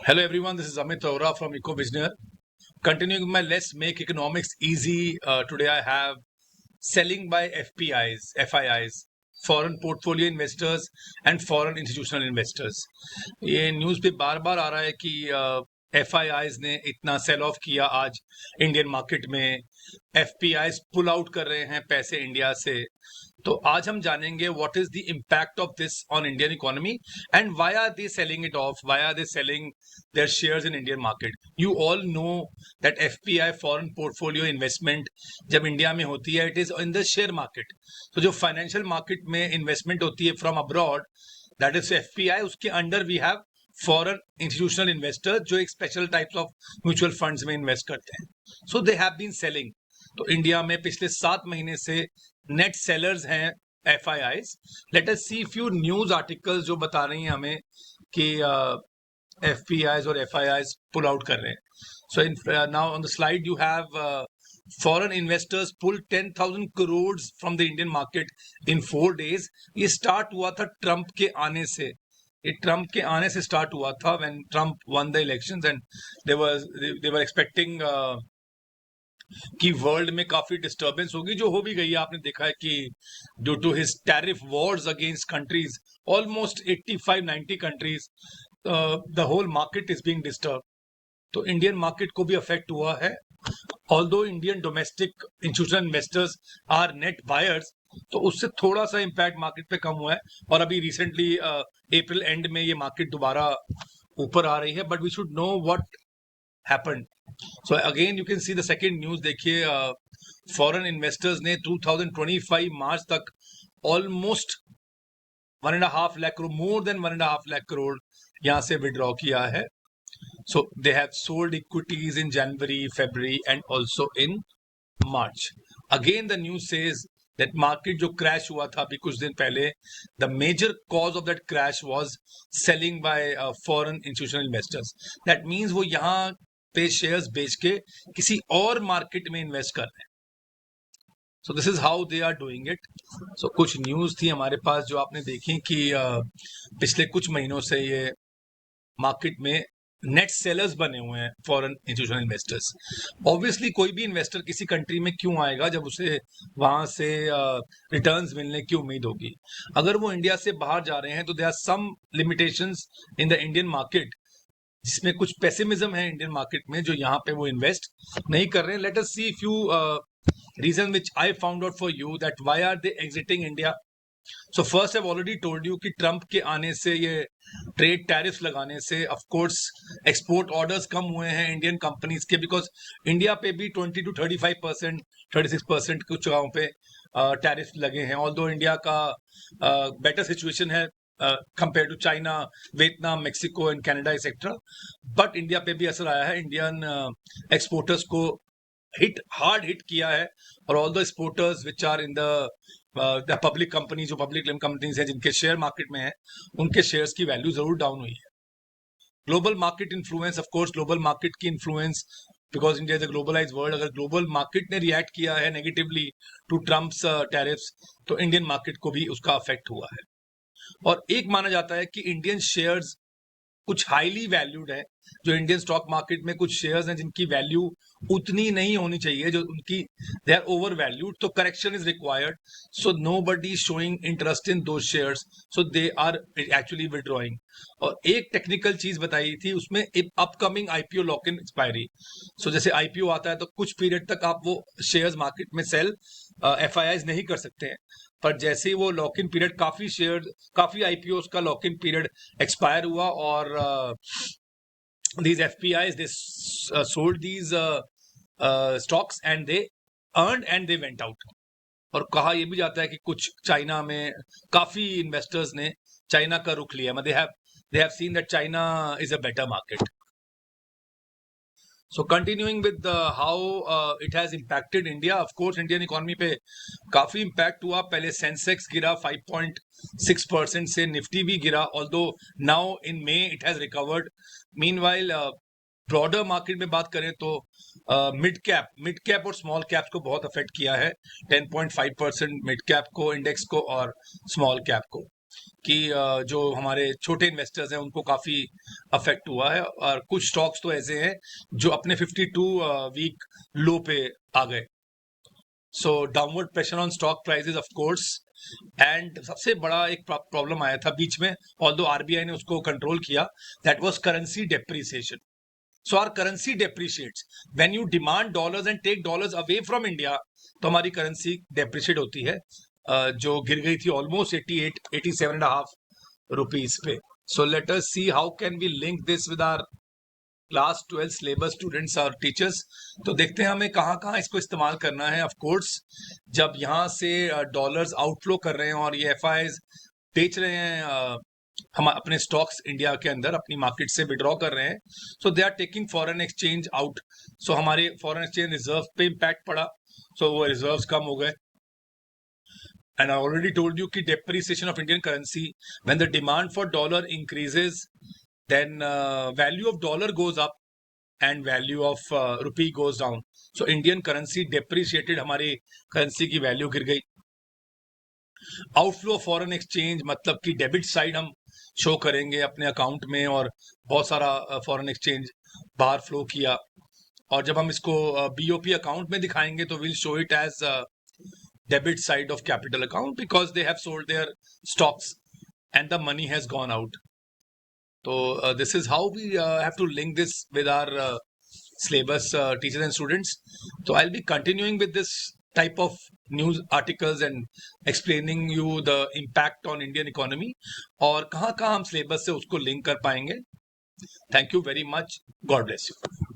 Hello everyone, this is Amit Aura from EcoVisioner. Continuing with my Let's Make Economics Easy, today I have selling by FIIs, foreign portfolio investors and foreign institutional investors. ये news पे बार बार आ रहा है कि FIIs ने इतना cell of किया आज Indian market में, FPIs पुल आउट कर रहे हैं पैसे इंडिया से. तो आज हम जानेंगे what is the impact of this on Indian economy and why are they selling it off, why are they selling their shares in Indian market. You all know that FPI foreign portfolio investment जब India में होती है it is in the share market. तो जो financial market में investment होती है from abroad, that is FPI. उसके under we have foreign institutional investor जो एक special types of mutual funds में इन्वेस्ट करते हैं. So they have been selling. तो इंडिया में पिछले 7 महीने से नेट सेलर्स हैं FIIs. Late us see few news articles जो बता रही हैं हमें कि FPIs और FIIs पुल आउट कर रहे हैं. So now on the slide you have foreign investors pulled 10,000 crores from the Indian market in 4 days. ये स्टार्ट हुआ था ट्रंप के आने से. ये ट्रंप के आने से स्टार्ट हुआ था when Trump won the elections and they were expecting कि वर्ल्ड में काफी डिस्टर्बेंस होगी, जो हो भी गई है. आपने देखा है कि due to his tariff wars against countries, almost 85-90 countries, the whole market is being disturb. तो इंडियन मार्केट को भी अफेक्ट हुआ है. Although Indian domestic institutional investors are net buyers, तो उससे थोड़ा सा इम्पैक्ट मार्केट पे कम हुआ है. और अभी रिसेंटली अप्रैल एंड में ये मार्केट दोबारा ऊपर आ रही है. But we should know what happened. So again you can see the second news. देखिए फॉरेन इन्वेस्टर्स ने 2025 मार्च तक almost 1.5 lakh crore, more than 1.5 lakh crore यहाँ से विड्रॉ किया है. So they have sold equities in January, February and also in March. Again the news says that market जो crash हुआ था अभी कुछ दिन पहले, the major cause of that crash was selling by foreign institutional investors. That means वो यहाँ पे शेयर्स बेच के किसी और मार्केट में इन्वेस्ट कर रहे हैं. So this is how they are doing it. So कुछ न्यूज थी हमारे पास जो आपने देखी कि पिछले कुछ महीनों से ये मार्केट में नेट सेलर्स बने हुए हैं फॉरेन इंस्टीट्यूशनल इन्वेस्टर्स. ऑब्वियसली कोई भी इन्वेस्टर किसी कंट्री में क्यों आएगा जब उसे वहां से रिटर्न्स मिलने की उम्मीद होगी. अगर वो इंडिया से बाहर जा रहे हैं तो there are some limitations in the Indian market, जिसमें कुछ पेसिमिज्म है इंडियन मार्केट में, जो यहाँ पे वो इन्वेस्ट नहीं कर रहे हैं. Let us see few reason which I found out for you that why are they exiting India. So first I have already told you कि ट्रंप के आने से, ये ट्रेड टैरिफ लगाने से ऑफ कोर्स एक्सपोर्ट ऑर्डर्स कम हुए हैं इंडियन कंपनीज के, बिकॉज इंडिया पे भी 20 to 35%, 36% कुछ जगहों पे टैरिफ लगे हैं. ऑल्दो इंडिया का बेटर सिचुएशन है compared to China, Vietnam, Mexico and Canada etc. But India पे भी असर आया है. इंडियन एक्सपोर्टर्स को हार्ड हिट किया है. और all the exporters which are in the public company, जो पब्लिक कंपनीज हैं जिनके शेयर मार्केट में है, उनके शेयर्स की वैल्यू जरूर डाउन हुई है. Global market influence, of course global market की influence, because India is a globalised world. अगर ग्लोबल मार्केट ने रिएक्ट किया है नेगेटिवली टू ट्रम्प्स टैरिफ्स, तो इंडियन मार्केट को भी उसका अफेक्ट हुआ है. और एक माना जाता है कि इंडियन शेयर्स कुछ हाईली वैल्यूड है. जो इंडियन स्टॉक मार्केट में कुछ शेयर्स हैं जिनकी वैल्यू उतनी नहीं होनी चाहिए, जो उनकी दे आर ओवर वैल्यूड, तो correction is required. So nobody showing interest in those shares, so they are actually withdrawing. और एक टेक्निकल चीज बताई थी उसमें, upcoming IPO lock in expiry. So जैसे IPO आता है तो कुछ पीरियड तक आप वो शेयर्स मार्केट में सेल FIIs नहीं कर सकते हैं. पर जैसे ही वो लॉक इन पीरियड, काफी IPOs का लॉक इन पीरियड एक्सपायर हुआ और these FPIs they sold these stocks and they earned and they went out. और कहा यह भी जाता है कि कुछ चाइना में काफी इन्वेस्टर्स ने चाइना का रुख लिया. they have seen that China is a better market. So continuing with how it has impacted India, of course Indian economy पे काफी impact हुआ. पहले सेंसेक्स गिरा 5.6% से, निफ्टी भी गिरा, although now in May it has recovered. Meanwhile broader market में बात करें तो मिड कैप और स्मॉल कैप्स को बहुत अफेक्ट किया है. 10.5% मिड कैप को, इंडेक्स को, और स्मॉल कैप को. कि जो हमारे छोटे इन्वेस्टर्स हैं उनको काफ़ी अफेक्ट हुआ है, और कुछ स्टॉक्स तो ऐसे हैं जो अपने 52 वीक लो पे आ गए. So downward pressure on stock prices of course. And सबसे बड़ा एक प्रॉब्लम आया था बीच में, ऑल्दो आरबीआई ने उसको कंट्रोल किया, that was currency depreciation. So our currency depreciates when you demand dollars and take dollars away from India, तो हमारी करेंसी डेप्रिशिएट होती है, जो गिर गई थी ऑलमोस्ट 87.5 रुपीज पे. So let us see how can we link this with our class 12 syllabus students और टीचर्स. तो देखते हैं हमें कहाँ कहाँ इसको इस्तेमाल करना है. ऑफ कोर्स जब यहाँ से डॉलर्स आउटफ्लो कर रहे हैं और ये एफआईज बेच रहे हैं, हम अपने स्टॉक्स इंडिया के अंदर अपनी मार्केट से विड्रॉ कर रहे हैं, so they are taking foreign exchange out. So हमारे फॉरेन एक्सचेंज रिजर्व पे इम्पैक्ट पड़ा, सो वो रिजर्व्स कम हो गए. And I already told you कि depreciation of Indian currency, when the demand for dollar increases, then value of dollar goes up and value of rupee goes down. So Indian currency depreciated, हमारी currency की value गिर गई. Outflow foreign exchange मतलब कि debit side हम show करेंगे अपने account में, और बहुत सारा फॉरेन एक्सचेंज बाहर फ्लो किया, और जब हम इसको बीओपी अकाउंट में दिखाएंगे तो will show it as debit side of capital account because they have sold their stocks and the money has gone out. So this is how we have to link this with our syllabus, teachers and students. So I'll be continuing with this type of news articles and explaining you the impact on Indian economy और कहाँ कहाँ हम syllabus से उसको link कर पाएंगे. Thank you very much. God bless you.